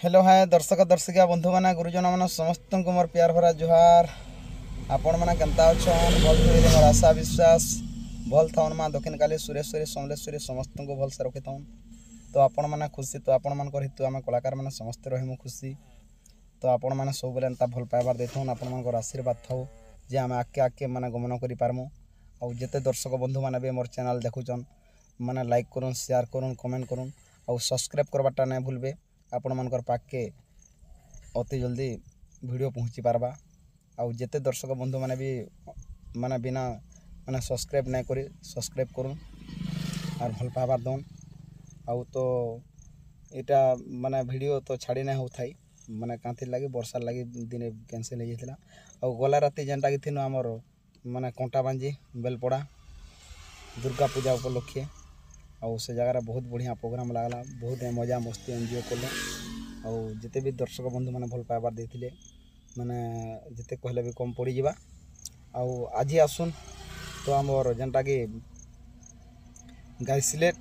Hello hi दर्शक दर्शिका बंधु मैंने गुरुजन मैंने समस्त को मोर प्यार भरा जुहार। आपण मैंने केन्ता अच्छन भल थी मोर आशा विश्वास भल थाउन माँ दक्षिण काली सुरेश्वरी समलेश्वरी समस्त को भल से रखी थाउन। तो आपण मैंने खुशी तो आपण मान हेतु आम कलाकार मैंने समस्ते रही खुशी। तो आपण मैंने सब बेले एंता भल पाइबार देथुन आपण मान आशीर्वाद थाउ जे आम आगे आगे मैंने गमन कर पारमु। आउ जेते दर्शक बंधु मैंने भी मोर चैनल देखुचन मैंने लाइक करूँ शेयर करूँ कमेंट करूँ आउ सब्सक्राइब करवाटा नहीं भूलबे। आपण मानकर पाके अति जल्दी वीडियो पहुँची पारबा। आउ जेते दर्शक बंधु मैंने भी माने बिना माने सब्सक्राइब नहीं करी सब्सक्राइब करूँ और भल पाइबार दौन। आउ तो इटा माने वीडियो तो छाड़ी नहीं होथाई माने कांथि लगी वर्षा लगी दिन कैंसिल हो जाता। आउ गला राति जेनटा कि थिनु आमर माने कंटा बांजी बेलपड़ा दुर्गा पूजा उपलक्षे आउ से जगह बहुत बढ़िया प्रोग्राम लगला बहुत मजा मस्ती एंजॉय कले। आउ जिते भी दर्शक बंधु मैंने भल पाइबार देथिले माने जिते कहले भी कम पड़ी जिबा। आउ आज आसुन तो आमर जेनटा कि गाइसिलेट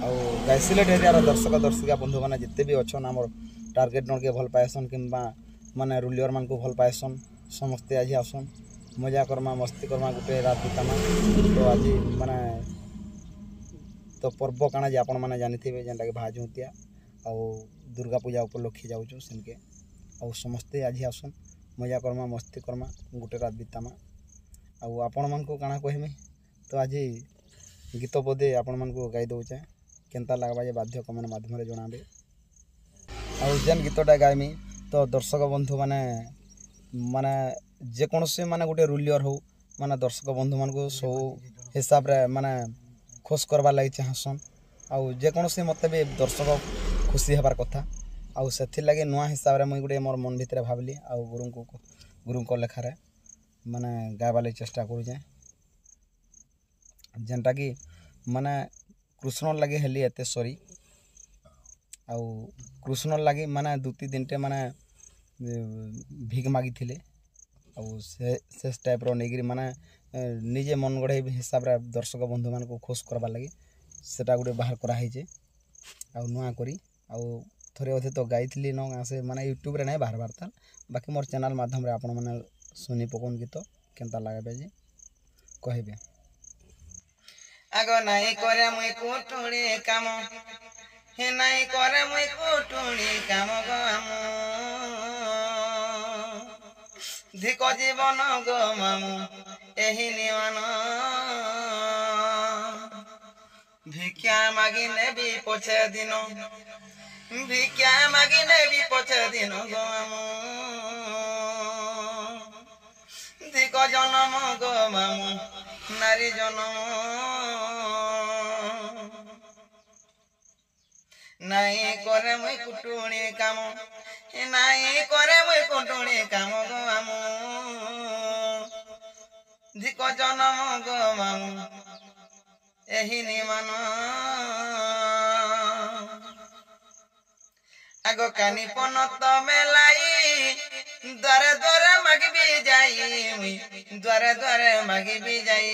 आउ गाइसिलेट एरिया दर्शक दर्शिका बंधु मैंने जिते भी अच्छन आमर टार्गेट नोट के भल पाएसन कि माने रुलियर मान को भल पाएसन समस्ते आज आसुन मजा करमा मस्ती करमा गोटे रात बितामा। तो आज माने तो पर्व काना जे आपण मैंने जानी थे जेनटा कि भाजुतिया आउ दुर्गा पूजा उपलक्षे जाऊँ सेनके आउ समस्ते आज आसन मजा करमा मस्ती करमा गोटे रात बितामा। आउ आपण मान को काना कहमी तो आज गीत पदे आपण मान को गाई दौचे केनता लगवा जे बाध्य कमेंट माध्यम जनाबे। आउ जेन गीतटा गायमी तो दर्शक बंधु माने माने जेकोसी माने गोटे रुलियर हो माने दर्शक बंधु मान को सब हिसाब रे माने खुश करवार लगी चाहसन। आउ जेकोसी मत भी दर्शक खुशी हबार कथा आउ से लगे नुआ हिसाब रे मुई गोटे मोर मन भितर भावली आउ गुरु को लेखार माने गायबार लगी चेष्टा करूँ जेनटा कि माने कृष्ण लगे हेली एते सरी आउ कृष्ण लगे माने दुती दिनटे माने भिग मागी थिले आउ से टाइप रो नेगिरी माने निजे मन गढ़े हिसाब रे दर्शक बंधु मान को खुश करवार लगी सेटा गोटे बाहर कराई आउ नुआ करी आउ थोड़े अधे तो गाई न गाँ से माने यूट्यूब रे नहीं बाहर बारता बाकी मोर चैनल माध्यम रे आपण माने सुनी पकन गीत केनता लागबे जे कहबे। आगो नहीं करे मुई कुटुणी काम हे नहीं करे मुई कुटुणी काम गमु धिक जीवन गमु एही निवन भिक्षा मागी नेबी पछे दिन भिक्षा मागी नेबी पछे दिन गमु धिक जन्म गमु नारी जन्म नहीं करे मुई कुटुणी काम नहीं करे मुई कुटुणी काम गमु धिक जन्म गमु एही निमान आगो कानी पनत मेलाई द्वारे द्वारे मागिबी जाई मुई द्वारे द्वारे मागिबी जाई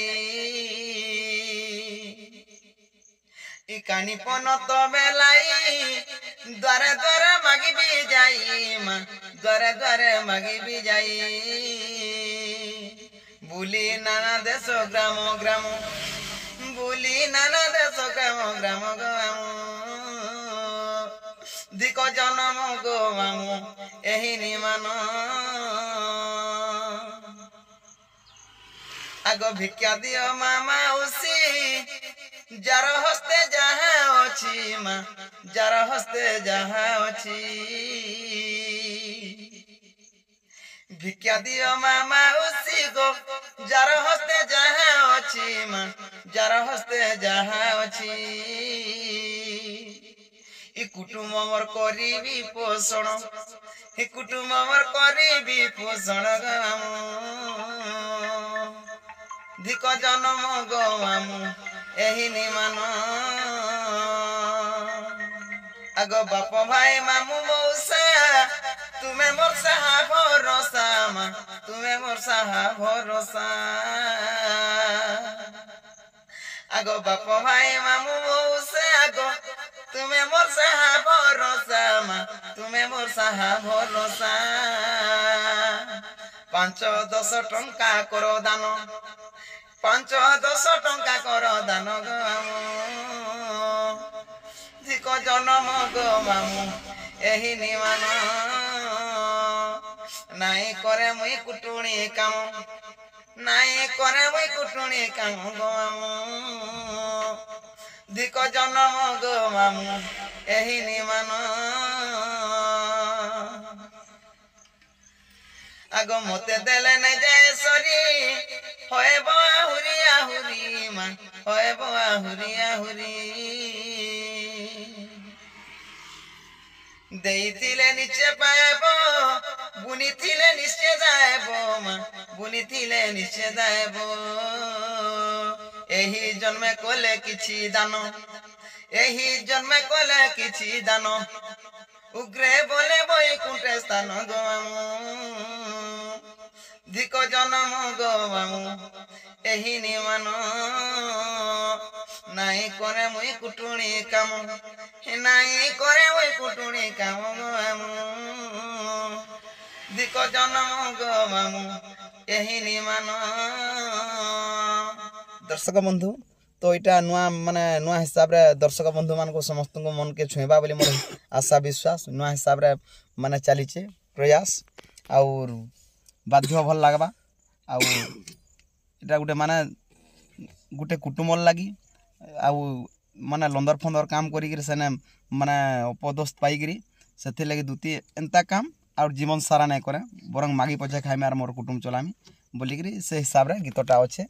इ कानी पनत मेलाई द्वारे द्वारे मागिबी जाई माँ द्वारे द्वारे मागिबी जाई बुली नाना देश ग्राम ग्राम बुली नाना देश ग्राम ग्राम गमु धिक जन्म गमु एही निमान आगो भिक्षा दियो मामा उसी जार हस्ते जहाँ अच्छी माँ जार हस्ते जहाँ अच्छी भिक्षा दियो मामा उसी को जार हस्ते जहाँ अच्छी माँ जार हस्ते जहाँ अच्छी इ कुटुम मोर करीबी पोषण इ कुटुम मोर करीबी पोषण गमु धिक जन्म गमु एही निमान आगो बाप भाई मामू मौसा तुम्हें मोर साहा भरोसा माँ तुम्हें मोर साहा भरोसा आगो बाप भाई मामू मौसा आगो तुम्हें मोर साहा भरोसा ମା ତୁମେ ମୋର ସାହା ଭରସା 5-10 ଟଙ୍କା କର ଦାନ 5-10 ଟଙ୍କା କର ଦାନ ଗୋ ଧିକ ଜନମ ଗୋ ମାମୁ ଏହି ନିମାନ ନାଇଁ କରେ ମୁଇଁ କୁଟୁଣି କାମ ନାଇଁ କରେ ମୁଇଁ କୁଟୁଣି କାମ ଗୋ ମାମୁ ଧିକ ଜନମ ଗୋ ମାମୁ ଏହି ନିମାନ আগ মতে দেলে নাই যায় সরি হইব আহুরি আহুরি মা হইব আহুরি আহুরি দেইতিলে নিচে পাইব বুনিতিলে নিচে যাইব মা বুনিতিলে নিচে যাইব ଏହି ଜନ୍ମେ କଲେ କିଛି ଦାନ ଏହି ଜନ୍ମେ କଲେ କିଛି ଦାନ উগ্রে বলে বৈকুণ্ঠে স্থান গো মামু ধিক জনম গো মামু ଏହି নিমান নাই করে মুই কুটুনি কাম নাই করে মুই কুটুনি কাম গো মামু ধিক জনম গো মামু ଏହି নিমান দর্শক বন্ধু তো এটা নূয়া মানে নূয়া হিসাবে দর্শক বন্ধু মানক সমস্ত মনকে ছুঁবা বলে মোর আশা বিশ্বাস নূয়া হিসাবে মানে চালিছে প্রয়াস আর বাধ্য ভাল লাগবা আর এটা গোটে মানে গোটে কুটুম্বর লাগি ଆଉ ମାନେ ଲନ୍ଦର ଫନ୍ଦର କାମ କରିକିରି ସେନେ ମାନେ ଅପଦସ୍ତ ପାଇକିରି ସେଥିଲାଗି ଦୁତି ଏନ୍ତା କାମ ଆଉ ଜୀବନ ସାରା ନାଇଁ करे ବରଂ ମାଗି ପଛେ ଖାଇମି ଆର ମୋର କୁଟୁମ୍ବ ଚଲାମି ବୋଲିକିରି ସେ ହିସାବରେ ଗୀତଟା ଅଛେ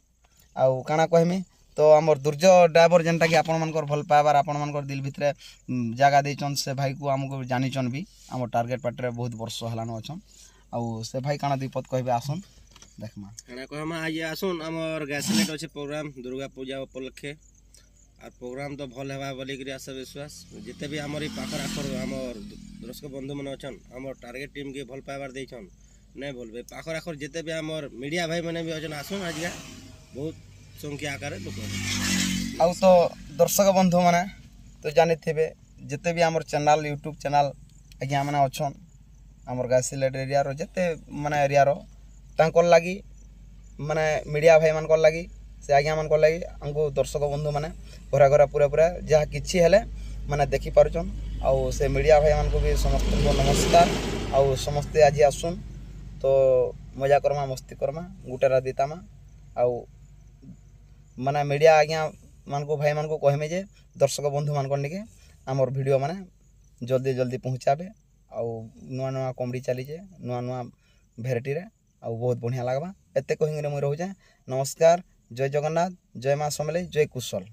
ଆଉ କାଣା କହିମି तो आमर दुर्जय ड्राइवर जेनटा कि आपण मानकर भल पाइबार आपण मानकर दिल भितरे जगह देचन से भाई को हमको जानिचन भी आम टार्गेट पार्टी बहुत वर्ष हलान अछन आ से भाई काना विपद कहबे आसन देखमा काना कहमा आज आसन आमर गैसलेट अछि प्रोग्राम दुर्गा पूजा उपलक्षे और प्रोग्राम तो भल हेबा बोली करी आशा विश्वास जिते भी आमर पाखर आखर आमर दर्शक बंधु मन अछन आमर टार्गेट टीम के भल पाइबार देछन नै भलबे पाखर आखर जिते भी आमर मीडिया भाई माने भी अछन आसन आज बहुत संख्या आकार लोक आउ तो दर्शक बंधु माने तो जानि थिबे जिते भी आमर चैनल यूट्यूब चैनल आज्ञा माने अछन आमर गासिलेट एरिया रो जिते माने एरिया रो तांकर लागी माने मीडिया भाई मान को लागी से आज्ञा मान को लागी हमको दर्शक बंधु माने घरा घरा पूरा पूरा जहा किछि हेले माने देखि पारुचन आउ से मीडिया भाई मान को भी समस्त को नमस्कार आउ समस्त आज आसुन तो मजा करमा मस्ती करमा गुटे रात दितामा आउ माने मीडिया आज्ञा मान को भाई मान को कहमे जे दर्शक बंधु मान को निके आमर वीडियो माने जल्दी जल्दी पहुँचाबे आउ नुआ नुआ कॉमेडी चली जे नुआ नुआ भेराइटी रे आउ बहुत बढ़िया लागबा एते कहिंगे मुई रहू जे नमस्कार जय जगन्नाथ जय मां समलेई जय कुशल।